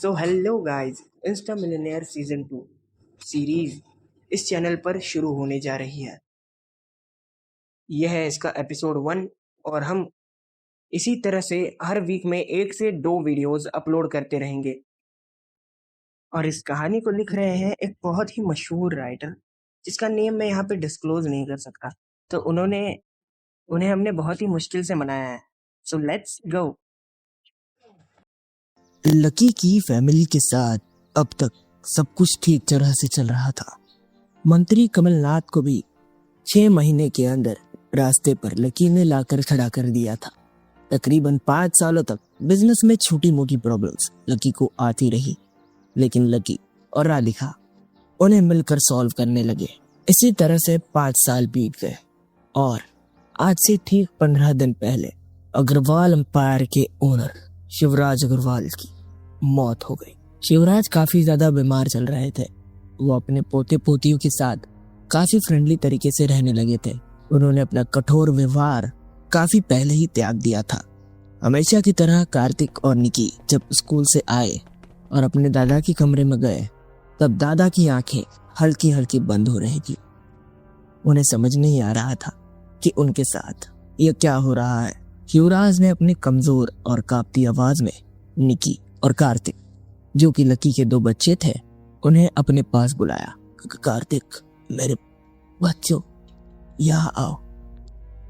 So hello guys, Insta millionaire season 2 series इस channel पर शुरू होने जा रही है। यह है इसका एपिसोड 1 और हम इसी तरह से हर वीक में 1 से 2 वीडियोस अपलोड करते रहेंगे। और इस कहानी को लिख रहे हैं एक बहुत ही मशहूर राइटर जिसका नेम मैं यहाँ पे डिस्क्लोज नहीं कर सकता। तो उन्हें हमने बहुत ही मुश्किल से मनाया है। So let's go. लकी की फैमिली के साथ अब तक सब कुछ ठीक तरह से चल रहा था। मंत्री कमलनाथ को भी 6 महीने के अंदर रास्ते पर लकी ने लाकर खड़ा कर दिया था। तकरीबन 5 सालों तक बिजनेस में छोटी मोटी प्रॉब्लम्स लकी को आती रही, लेकिन लकी और राधिका उन्हें मिलकर सॉल्व करने लगे। इसी तरह से 5 साल बीत गए और आज से ठीक 15 दिन पहले अग्रवाल एम्पायर के ओनर शिवराज अग्रवाल की मौत हो गई। शिवराज काफी ज्यादा बीमार चल रहे थे। वो अपने पोते पोतियों के साथ काफी फ्रेंडली तरीके से रहने लगे थे। उन्होंने अपना कठोर व्यवहार काफी पहले ही त्याग दिया था। हमेशा की तरह कार्तिक और निकी जब स्कूल से आए और अपने दादा के कमरे में गए, तब दादा की आंखें हल्की हल्की बंद हो रही थी। उन्हें समझ नहीं आ रहा था कि उनके साथ ये क्या हो रहा है। शिवराज ने अपनी कमजोर और कांपती आवाज में निकी और कार्तिक, जो कि लकी के 2 बच्चे थे, उन्हें अपने पास बुलाया। कार्तिक, मेरे बच्चों, यहाँ आओ।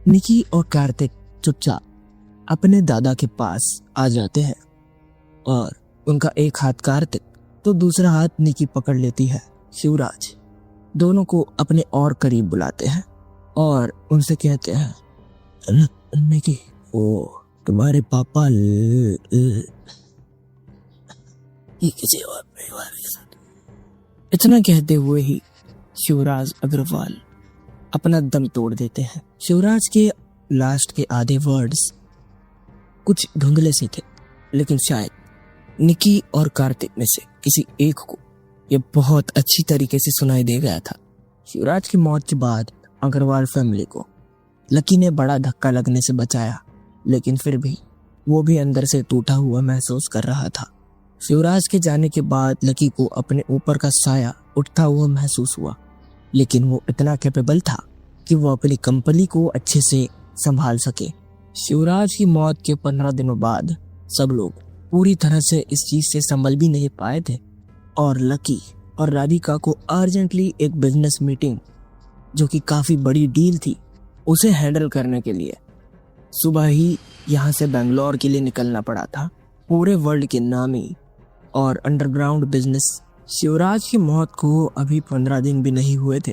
निकी और कार्तिक चुपचाप अपने दादा के पास आ जाते हैं और उनका एक हाथ कार्तिक तो दूसरा हाथ निकी पकड़ लेती है। शिवराज दोनों को अपने और करीब बुलाते हैं और उनसे कहते हैं, निकी, वो तुम्हारे पापा किसी और परिवार के साथ। इतना कहते हुए ही शिवराज अग्रवाल अपना दम तोड़ देते हैं। शिवराज के लास्ट के आधे वर्ड्स कुछ धुंधले से थे, लेकिन शायद निकी और कार्तिक में से किसी एक को यह बहुत अच्छी तरीके से सुनाई दे गया था। शिवराज की मौत के बाद अग्रवाल फैमिली को लकी ने बड़ा धक्का लगने से बचाया, लेकिन फिर भी वो भी अंदर से टूटा हुआ महसूस कर रहा था। शिवराज के जाने के बाद लकी को अपने ऊपर का साया उठता हुआ महसूस हुआ, लेकिन वो इतना कैपेबल था कि वो अपनी कंपनी को अच्छे से संभाल सके। शिवराज की मौत के 15 दिनों बाद सब लोग पूरी तरह से इस चीज से संभल भी नहीं पाए थे और लकी और राधिका को अर्जेंटली एक बिजनेस मीटिंग, जो कि काफी बड़ी डील थी, उसे हैंडल करने के लिए सुबह ही यहाँ से बेंगलोर के लिए निकलना पड़ा था। पूरे वर्ल्ड के नामी और अंडरग्राउंड बिजनेस शिवराज की मौत को अभी 15 दिन भी नहीं हुए थे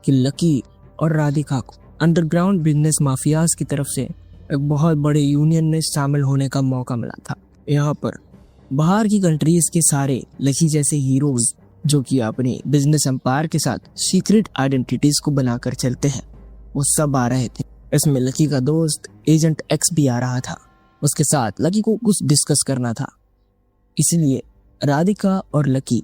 कि लकी और राधिका को अंडरग्राउंड बिजनेस माफियाज की तरफ से एक बहुत बड़े यूनियन में शामिल होने का मौका मिला था। यहाँ पर बाहर की कंट्रीज के सारे लकी जैसे हीरोज, जो कि अपने बिजनेस एम्पायर के साथ सीक्रेट आइडेंटिटीज को बनाकर चलते हैं, वो सब आ रहे थे। इसमें लकी का दोस्त एजेंट एक्स भी आ रहा था। उसके साथ लकी को कुछ डिस्कस करना था, इसलिए राधिका और लकी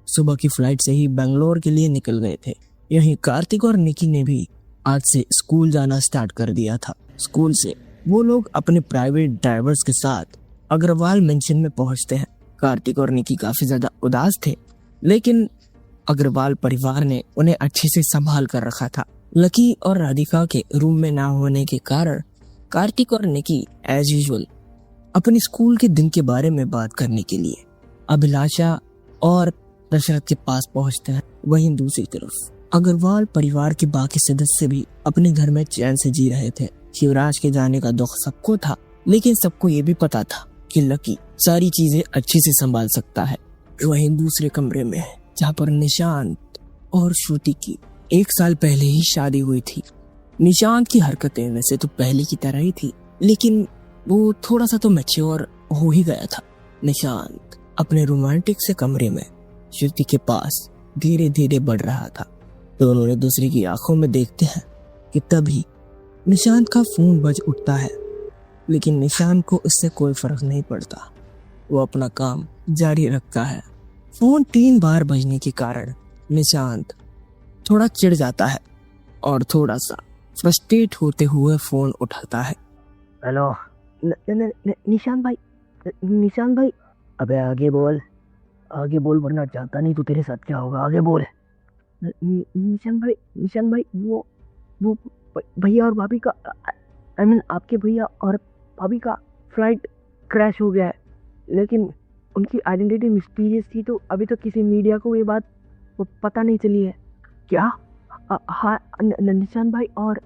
सुबह की फ्लाइट से ही बेंगलोर के लिए निकल गए थे। यहीं कार्तिक और निकी ने भी आज से स्कूल जाना स्टार्ट कर दिया था। स्कूल से वो लोग अपने प्राइवेट ड्राइवर्स के साथ अग्रवाल मेंशन में पहुंचते हैं। कार्तिक और निकी काफी ज्यादा उदास थे, लेकिन अग्रवाल परिवार ने उन्हें अच्छे से संभाल कर रखा था। लकी और राधिका के रूम में ना होने के कारण कार्तिक और निकी एज यूजुअल अपने स्कूल के दिन के बारे में बात करने के लिए अभिलाषा और दशरथ के पास पहुंचते हैं। वहीं दूसरी तरफ अग्रवाल परिवार के बाकी सदस्य भी अपने घर में चैन से जी रहे थे। शिवराज के जाने का दुख सबको था, लेकिन सबको ये भी पता था कि लकी सारी चीजें अच्छे से संभाल सकता है। वहीं दूसरे कमरे में जहाँ पर निशांत और श्रुति की 1 साल पहले ही शादी हुई थी। निशांत की हरकतें वैसे तो पहले की तरह ही थी, लेकिन वो थोड़ा सा तो मैच्योर हो ही गया था। निशांत अपने रोमांटिक से कमरे में श्रुति के पास धीरे धीरे बढ़ रहा था। दोनों एक दूसरे की आंखों में देखते हैं कि तभी निशांत का फोन बज उठता है, लेकिन निशांत को इससे कोई फर्क नहीं पड़ता। वो अपना काम जारी रखता है। फोन 3 बार बजने के कारण निशांत थोड़ा चिढ़ जाता है और थोड़ा सा फ्रस्ट्रेट होते हुए फोन उठाता है। हेलो निशांत भाई, अबे आगे बोल, आगे बोल, वरना चाहता नहीं तो तेरे साथ क्या होगा, आगे बोल। निशान भाई, वो भैया और भाभी का, आई मीन आपके भैया और भाभी का फ्लाइट क्रैश हो गया है, लेकिन उनकी आइडेंटिटी मिस्टीरियस थी, तो अभी तक किसी मीडिया को ये बात वो पता नहीं चली है। क्या? हाँ, निशान भाई और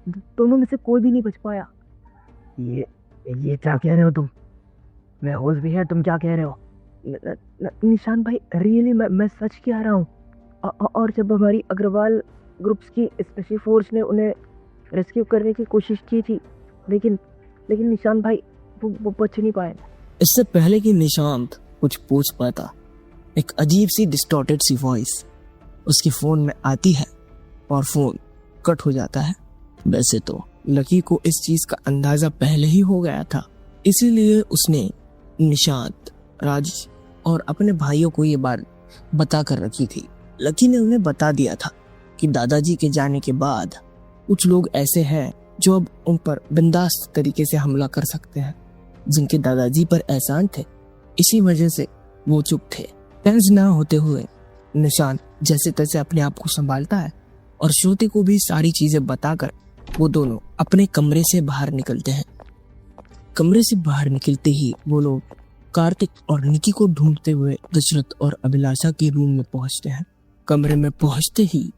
दोनों में से कोई भी नहीं बच पाया। ये क्या कह रहे हो तुम? मैं होश भी है, तुम क्या कह रहे हो? निशान भाई रियली मैं सच कह रहा हूँ। और जब हमारी अग्रवाल ग्रुप्स की स्पेशल फोर्स ने उन्हें रेस्क्यू करने की कोशिश की थी, लेकिन निशान भाई वो बच नहीं पाए। इससे पहले कि निशांत कुछ पूछ पाता, एक अजीब सी डिस्टॉर्टेड सी वॉइस उसके फोन में आती है और फोन कट हो जाता है। वैसे तो लकी को इस चीज का अंदाजा पहले ही हो गया था, इसीलिए उसने निशांत, राज और अपने भाइयों को ये बात बता कर रखी थी। लकी ने उन्हें बता दिया था कि दादाजी के जाने के बाद कुछ लोग ऐसे हैं जो अब उन पर बिंदास तरीके से हमला कर सकते हैं, जिनके दादाजी पर एहसान थे, इसी वजह से वो चुप थे। टेंस ना होते हुए निशांत जैसे तैसे अपने आप को संभालता है और श्रुति को भी सारी चीजें बताकर वो दोनों अपने कमरे से बाहर निकलते हैं। कमरे से बाहर निकलते ही वो लोग कार्तिक और निकी को ढूंढते हुए दशरथ और अभिलाषा के रूम में पहुंचते हैं। कमरे में पहुंचते ही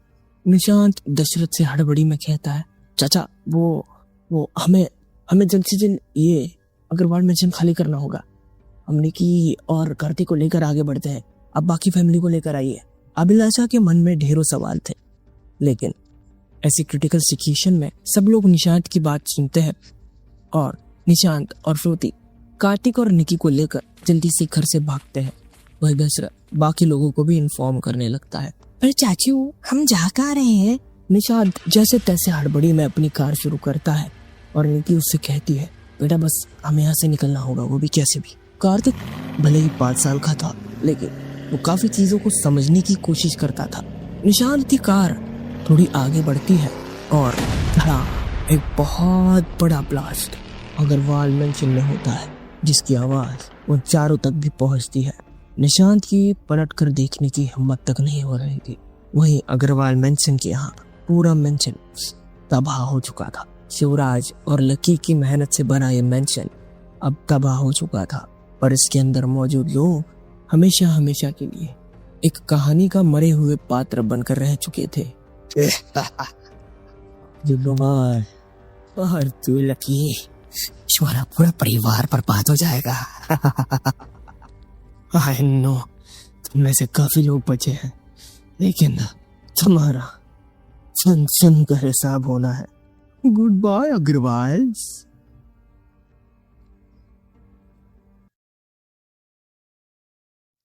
निशांत दशरथ से हड़बड़ी में कहता है, चाचा वो हमें जल्द से जल्द ये अग्रवाल मेंशन खाली करना होगा। हम निकी और कार्तिक को लेकर आगे बढ़ते हैं, अब बाकी फैमिली को लेकर आइए। अभिलाषा के मन में ढेरों सवाल थे, लेकिन ऐसी क्रिटिकल सिचुएशन में सब लोग निशांत की बात सुनते हैं और निशांत और श्रुति कार्तिक और निकी को लेकर जल्दी से घर से भागते हैं। वही दशरथ बाकी लोगों को भी इन्फॉर्म करने लगता है। पर चाचू, हम जा कहाँ रहे हैं? निशांत जैसे तैसे हड़बड़ी में अपनी कार शुरू करता है और निकी उससे कहती है, बेटा बस हमें यहाँ से निकलना होगा, वो भी कैसे भी। कार्तिक भले ही 5 साल का था, लेकिन वो काफी चीजों को समझने की कोशिश करता था। निशांत की कार थोड़ी आगे बढ़ती है और धड़ाम, एक बहुत बड़ा ब्लास्ट अग्रवाल मेंशन में होता है, जिसकी आवाज वो चारों तक भी पहुंचती है। निशांत की पलट कर देखने की हिम्मत तक नहीं हो रही थी। वहीं अग्रवाल मेंशन के यहाँ पूरा मेंशन तबाह हो चुका था। शिवराज और लकी की मेहनत से बना ये मेंशन अब तबाह हो चुका था, पर इसके अंदर मौजूद लोग हमेशा हमेशा के लिए एक कहानी का मरे हुए पात्र बनकर रह चुके थे। और तू लकी, तुम्हारा पूरा परिवार बर्बाद हो जाएगा। I know, तुम में से काफी लोग बचे हैं, लेकिन तुम्हारा फंक्शन का हिसाब होना है। Good bye Agarwal.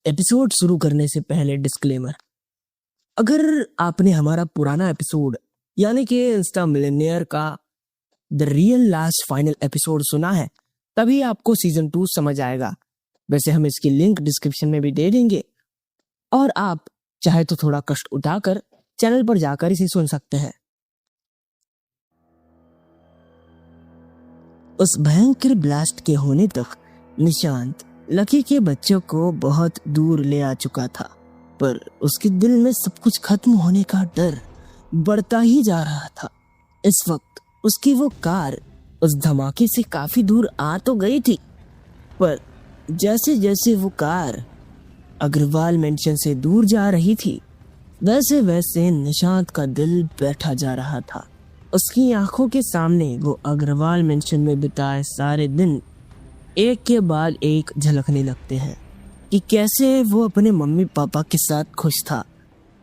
एपिसोड शुरू करने से पहले डिस्क्लेमर, अगर आपने हमारा पुराना एपिसोड यानी कि इंस्टा मिलियनेयर का the real last final episode सुना है, तभी आपको सीजन 2 समझ आएगा। वैसे हम इसकी लिंक डिस्क्रिप्शन में भी दे देंगे और आप चाहे तो थोड़ा कष्ट उठाकर चैनल पर जाकर इसे सुन सकते हैं। उस भयंकर ब्लास्ट के होने तक निशांत लकी के बच्चों को बहुत दूर ले आ चुका था, पर उसके दिल में सब कुछ खत्म होने का डर बढ़ता ही जा रहा था। इस वक्त उसकी वो कार उस धमाके से काफी दूर आ तो गई थी, पर जैसे जैसे वो कार अग्रवाल मेंशन से दूर जा रही थी, वैसे वैसे निशांत का दिल बैठा जा रहा था। उसकी आंखों के सामने वो अग्रवाल मेंशन में बिताए सारे दिन एक के बाद एक झलकने लगते हैं कि कैसे वो अपने मम्मी पापा के साथ खुश था।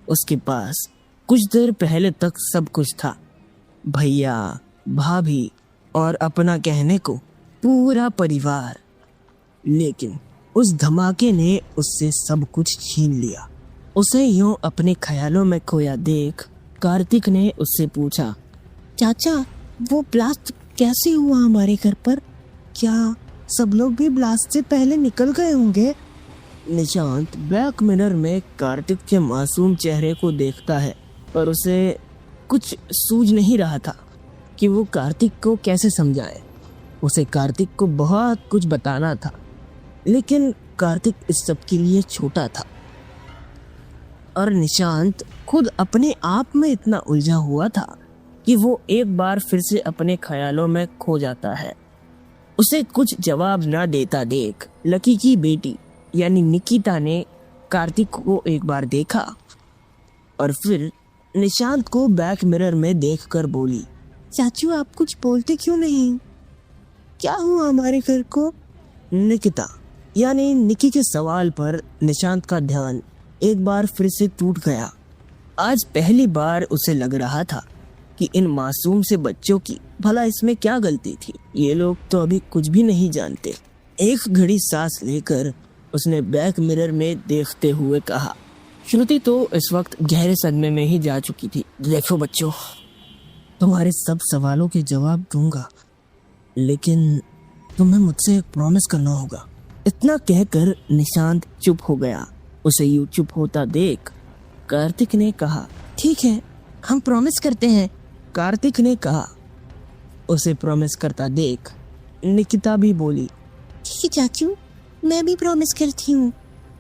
उसके पास कुछ देर पहले तक सब कुछ था, भैया, भाभी और अपना कहने को पूरा परिवार, लेकिन उस धमाके ने उससे सब कुछ छीन लिया। उसे यूं अपने ख्यालों में खोया देख कार्तिक ने उससे पूछा, चाचा वो ब्लास्ट कैसे हुआ हमारे घर पर? क्या सब लोग भी ब्लास्ट से पहले निकल गए होंगे? निशांत बैक मिरर में कार्तिक के मासूम चेहरे को देखता है, पर उसे कुछ सूझ नहीं रहा था कि वो कार्तिक को कैसे समझाए। उसे कार्तिक को बहुत कुछ बताना था, लेकिन कार्तिक इस सब के लिए छोटा था और निशांत खुद अपने आप में इतना उलझा हुआ था कि वो एक बार फिर से अपने ख्यालों में खो जाता है। उसे कुछ जवाब ना देता देख लकी की बेटी यानी निकिता ने कार्तिक को एक बार देखा और फिर निशांत को बैक मिरर में देखकर बोली, चाचू आप कुछ बोलते क्यों नहीं? क्या हुआ हमारे घर को? निकिता यानी निकी के सवाल पर निशांत का ध्यान एक बार फिर से टूट गया। आज पहली बार उसे लग रहा था कि इन मासूम से बच्चों की भला इसमें क्या गलती थी। ये लोग तो अभी कुछ भी नहीं जानते। एक घड़ी सांस लेकर उसने बैक मिरर में देखते हुए कहा। श्रुति तो इस वक्त गहरे सदमे में ही जा चुकी थी। देखो बच्चों, तुम्हारे सब सवालों के जवाब दूंगा, लेकिन तुम्हें मुझसे एक प्रॉमिस करना होगा। इतना कहकर निशांत चुप हो गया। उसे यूं चुप होता देख कार्तिक ने कहा, ठीक है हम प्रॉमिस करते हैं। कार्तिक ने कहा। उसे प्रॉमिस करता देख निकिता भी बोली, ठीक है चाचू, मैं भी प्रॉमिस करती हूँ।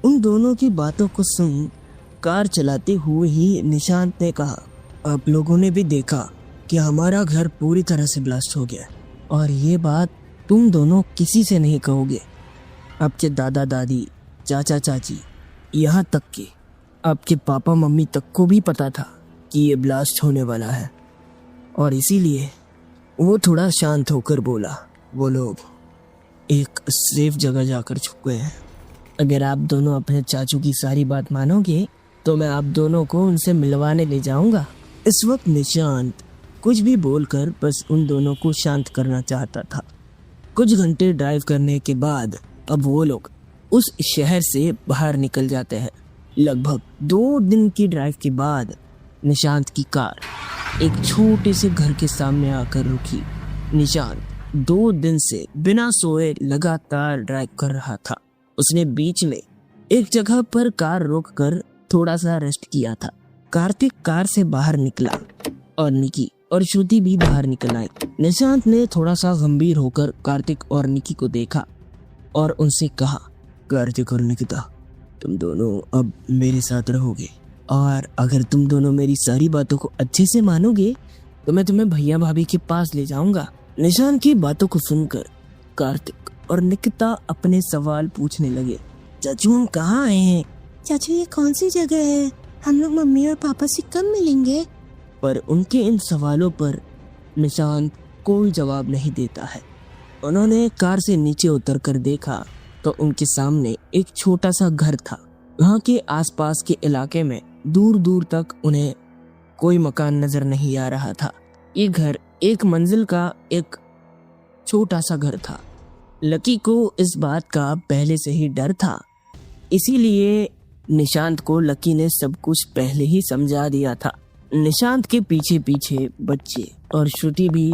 उन दोनों की बातों को सुन कार चलाते हुए ही निशांत ने कहा, आप लोगों ने भी देखा कि हमारा घर पूरी तरह से ब्लास्ट हो गया और ये बात तुम दोनों किसी से नहीं कहोगे। आपके दादा दादी, चाचा चाची, यहाँ तक कि आपके पापा मम्मी तक को भी पता था कि ये ब्लास्ट होने वाला है और इसीलिए वो थोड़ा शांत होकर बोला, वो लोग एक सेफ जगह जाकर छुप गए हैं। अगर आप दोनों अपने चाचू की सारी बात मानोगे तो मैं आप दोनों को उनसे मिलवाने ले जाऊंगा। इस वक्त निशांत कुछ भी बोलकर बस उन दोनों को शांत करना चाहता था। कुछ घंटे ड्राइव करने के बाद अब वो लोग उस शहर से बाहर निकल जाते हैं। लगभग 2 दिन की ड्राइव के बाद निशांत की कार एक छोटे से घर के सामने आकर रुकी। निशांत 2 दिन से बिना सोए लगातार ड्राइव कर रहा था। उसने बीच में एक जगह पर कार रोककर थोड़ा सा रेस्ट किया था। कार्तिक कार से बाहर निकला और निकी और श्रुति भी बाहर निकल आई। निशांत ने थोड़ा सा गंभीर होकर कार्तिक और निकी को देखा और उनसे कहा, कार्तिक और निकिता, तुम दोनों अब मेरे साथ रहोगे और अगर तुम दोनों मेरी सारी बातों को अच्छे से मानोगे तो मैं तुम्हें भैया भाभी के पास ले जाऊंगा। निशांत की बातों को सुनकर कार्तिक और निकिता अपने सवाल पूछने लगे। चाचू हम कहाँ आए हैं? चाचू ये कौन सी जगह है? हम लोग मम्मी और पापा से कब मिलेंगे? पर उनके इन सवालों पर निशांत कोई जवाब नहीं देता है। उन्होंने कार से नीचे उतरकर देखा तो उनके सामने एक छोटा सा घर था। वहाँ के आसपास के इलाके में दूर दूर तक उन्हें कोई मकान नजर नहीं आ रहा था। ये घर एक मंजिल का एक छोटा सा घर था। लकी को इस बात का पहले से ही डर था, इसीलिए निशांत को लकी ने सब कुछ पहले ही समझा दिया था। निशांत के पीछे पीछे बच्चे और श्रुति भी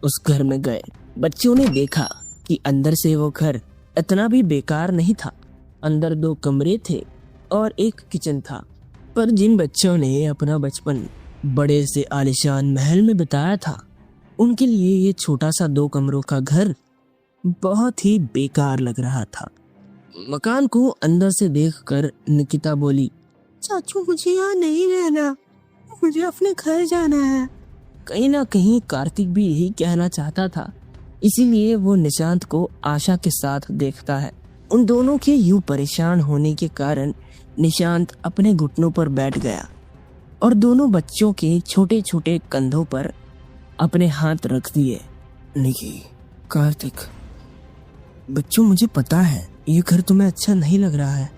उस घर में गए। बच्चों ने देखा कि अंदर से वो घर इतना भी बेकार नहीं था। अंदर 2 कमरे थे और एक किचन था। पर जिन बच्चों ने अपना बचपन बड़े से आलीशान महल में बिताया था, उनके लिए ये छोटा सा 2 कमरों का घर बहुत ही बेकार लग रहा था। मकान को अंदर से देखकर निकिता बोली, चाचू मुझे यहाँ नहीं रहना, मुझे अपने घर जाना है। कहीं ना कहीं कार्तिक भी यही कहना चाहता था, इसीलिए वो निशांत को आशा के साथ देखता है। उन दोनों के यूं परेशान होने के कारण निशांत अपने घुटनों पर बैठ गया और दोनों बच्चों के छोटे छोटे कंधों पर अपने हाथ रख दिए। निकी, कार्तिक, बच्चों मुझे पता है ये घर तुम्हें अच्छा नहीं लग रहा है,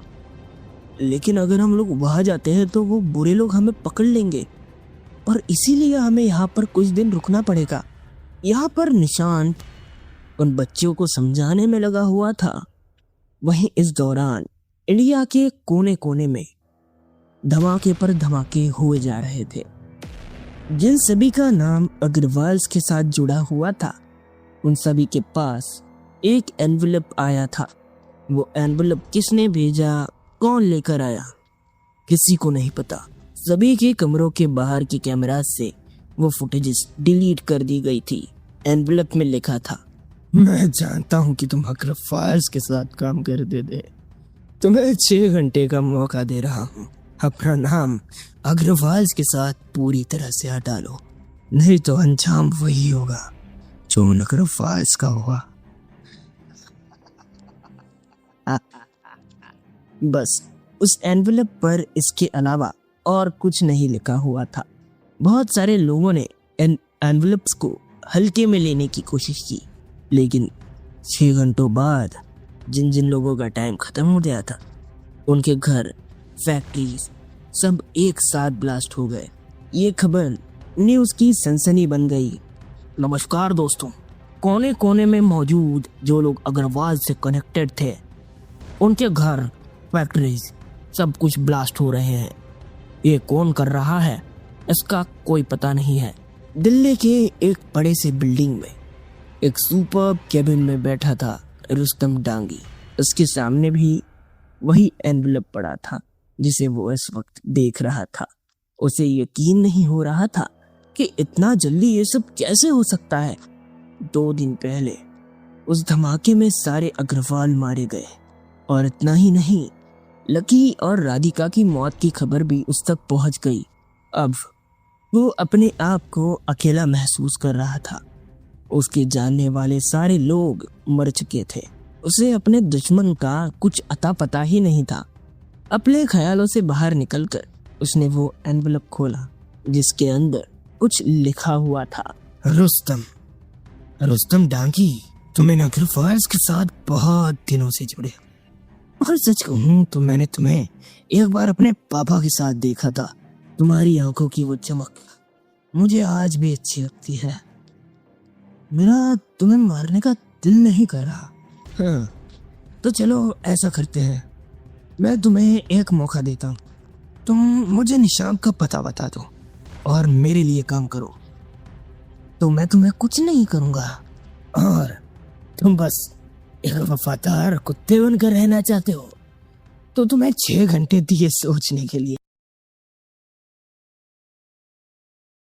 लेकिन अगर हम लोग वहां जाते हैं तो वो बुरे लोग हमें पकड़ लेंगे और इसीलिए हमें यहाँ पर कुछ दिन रुकना पड़ेगा। यहाँ पर निशांत उन बच्चों को समझाने में लगा हुआ था। वहीं इस दौरान इंडिया के कोने कोने में धमाके पर धमाके हुए जा रहे थे। जिन सभी का नाम अग्रवाल्स के साथ जुड़ा हुआ था, उन सभी के पास एक एनवेलप आया था। वो एनवेलप किसने भेजा, कौन लेकर आया, किसी को नहीं पता। सभी के कमरों के बाहर के कैमरा से वो फुटेजेस डिलीट कर दी गई थी। एनवेलप में लिखा था, मैं जानता हूँ कि तुम अग्रवाल्स के साथ काम करते थे। तुम्हें 6 घंटे का मौका दे रहा हूँ। अपना नाम अग्रवाल्स के साथ पूरी तरह से हटा लो, नहीं तो अंजाम वही होगा जो उन अग्रवाल्स का हुआ। बस उस एनवेलप पर इसके अलावा और कुछ नहीं लिखा हुआ था। बहुत सारे लोगों ने एनवेलप्स को हल्के में लेने की कोशिश की, लेकिन 6 घंटों बाद जिन जिन लोगों का टाइम खत्म हो गया था, उनके घर, फैक्ट्रीज सब एक साथ ब्लास्ट हो गए। ये खबर न्यूज़ की सनसनी बन गई। नमस्कार दोस्तों, कोने कोने में मौजूद जो लोग अग्रवाल से कनेक्टेड थे, उनके घर, फैक्ट्रीज सब कुछ ब्लास्ट हो रहे हैं। ये कौन कर रहा है इसका कोई पता नहीं है। दिल्ली के एक बड़े से बिल्डिंग में एक सुपर केबिन में बैठा था रुस्तम डांगी। उसके सामने भी वही एनवेलप पड़ा था जिसे वो इस वक्त देख रहा था। उसे यकीन नहीं हो रहा था कि इतना जल्दी ये सब कैसे हो सकता है। 2 दिन पहले उस धमाके में सारे अग्रवाल मारे गए, और इतना ही नहीं, लकी और राधिका की मौत की खबर भी उस तक पहुंच गई। अब वो अपने आप को अकेला महसूस कर रहा था। उसके जानने वाले सारे लोग मर चुके थे। उसे अपने दुश्मन का कुछ अता पता ही नहीं था। अपने ख्यालों से बाहर निकलकर उसने वो एनवेलप खोला जिसके अंदर कुछ लिखा हुआ था। रुस्तम डांगी, तुम इन अग्रवाल्स के साथ बहुत दिनों से जुड़े, और सच कहूं तो मैंने तुम्हें एक बार अपने पापा के साथ देखा था। तुम्हारी आंखों की वो चमक मुझे आज भी अच्छी लगती है। मेरा तुम्हें मारने का दिल नहीं कर रहा। हाँ, तो चलो ऐसा करते हैं, मैं तुम्हें एक मौका देता हूँ। तुम मुझे निशान का पता बता दो और मेरे लिए काम करो, तो मैं तुम्हें कुछ नहीं करूँगा। और तुम बस एक वफादार कुत्ते बनकर रहना चाहते हो तो तुम्हें 6 घंटे दिए सोचने के लिए।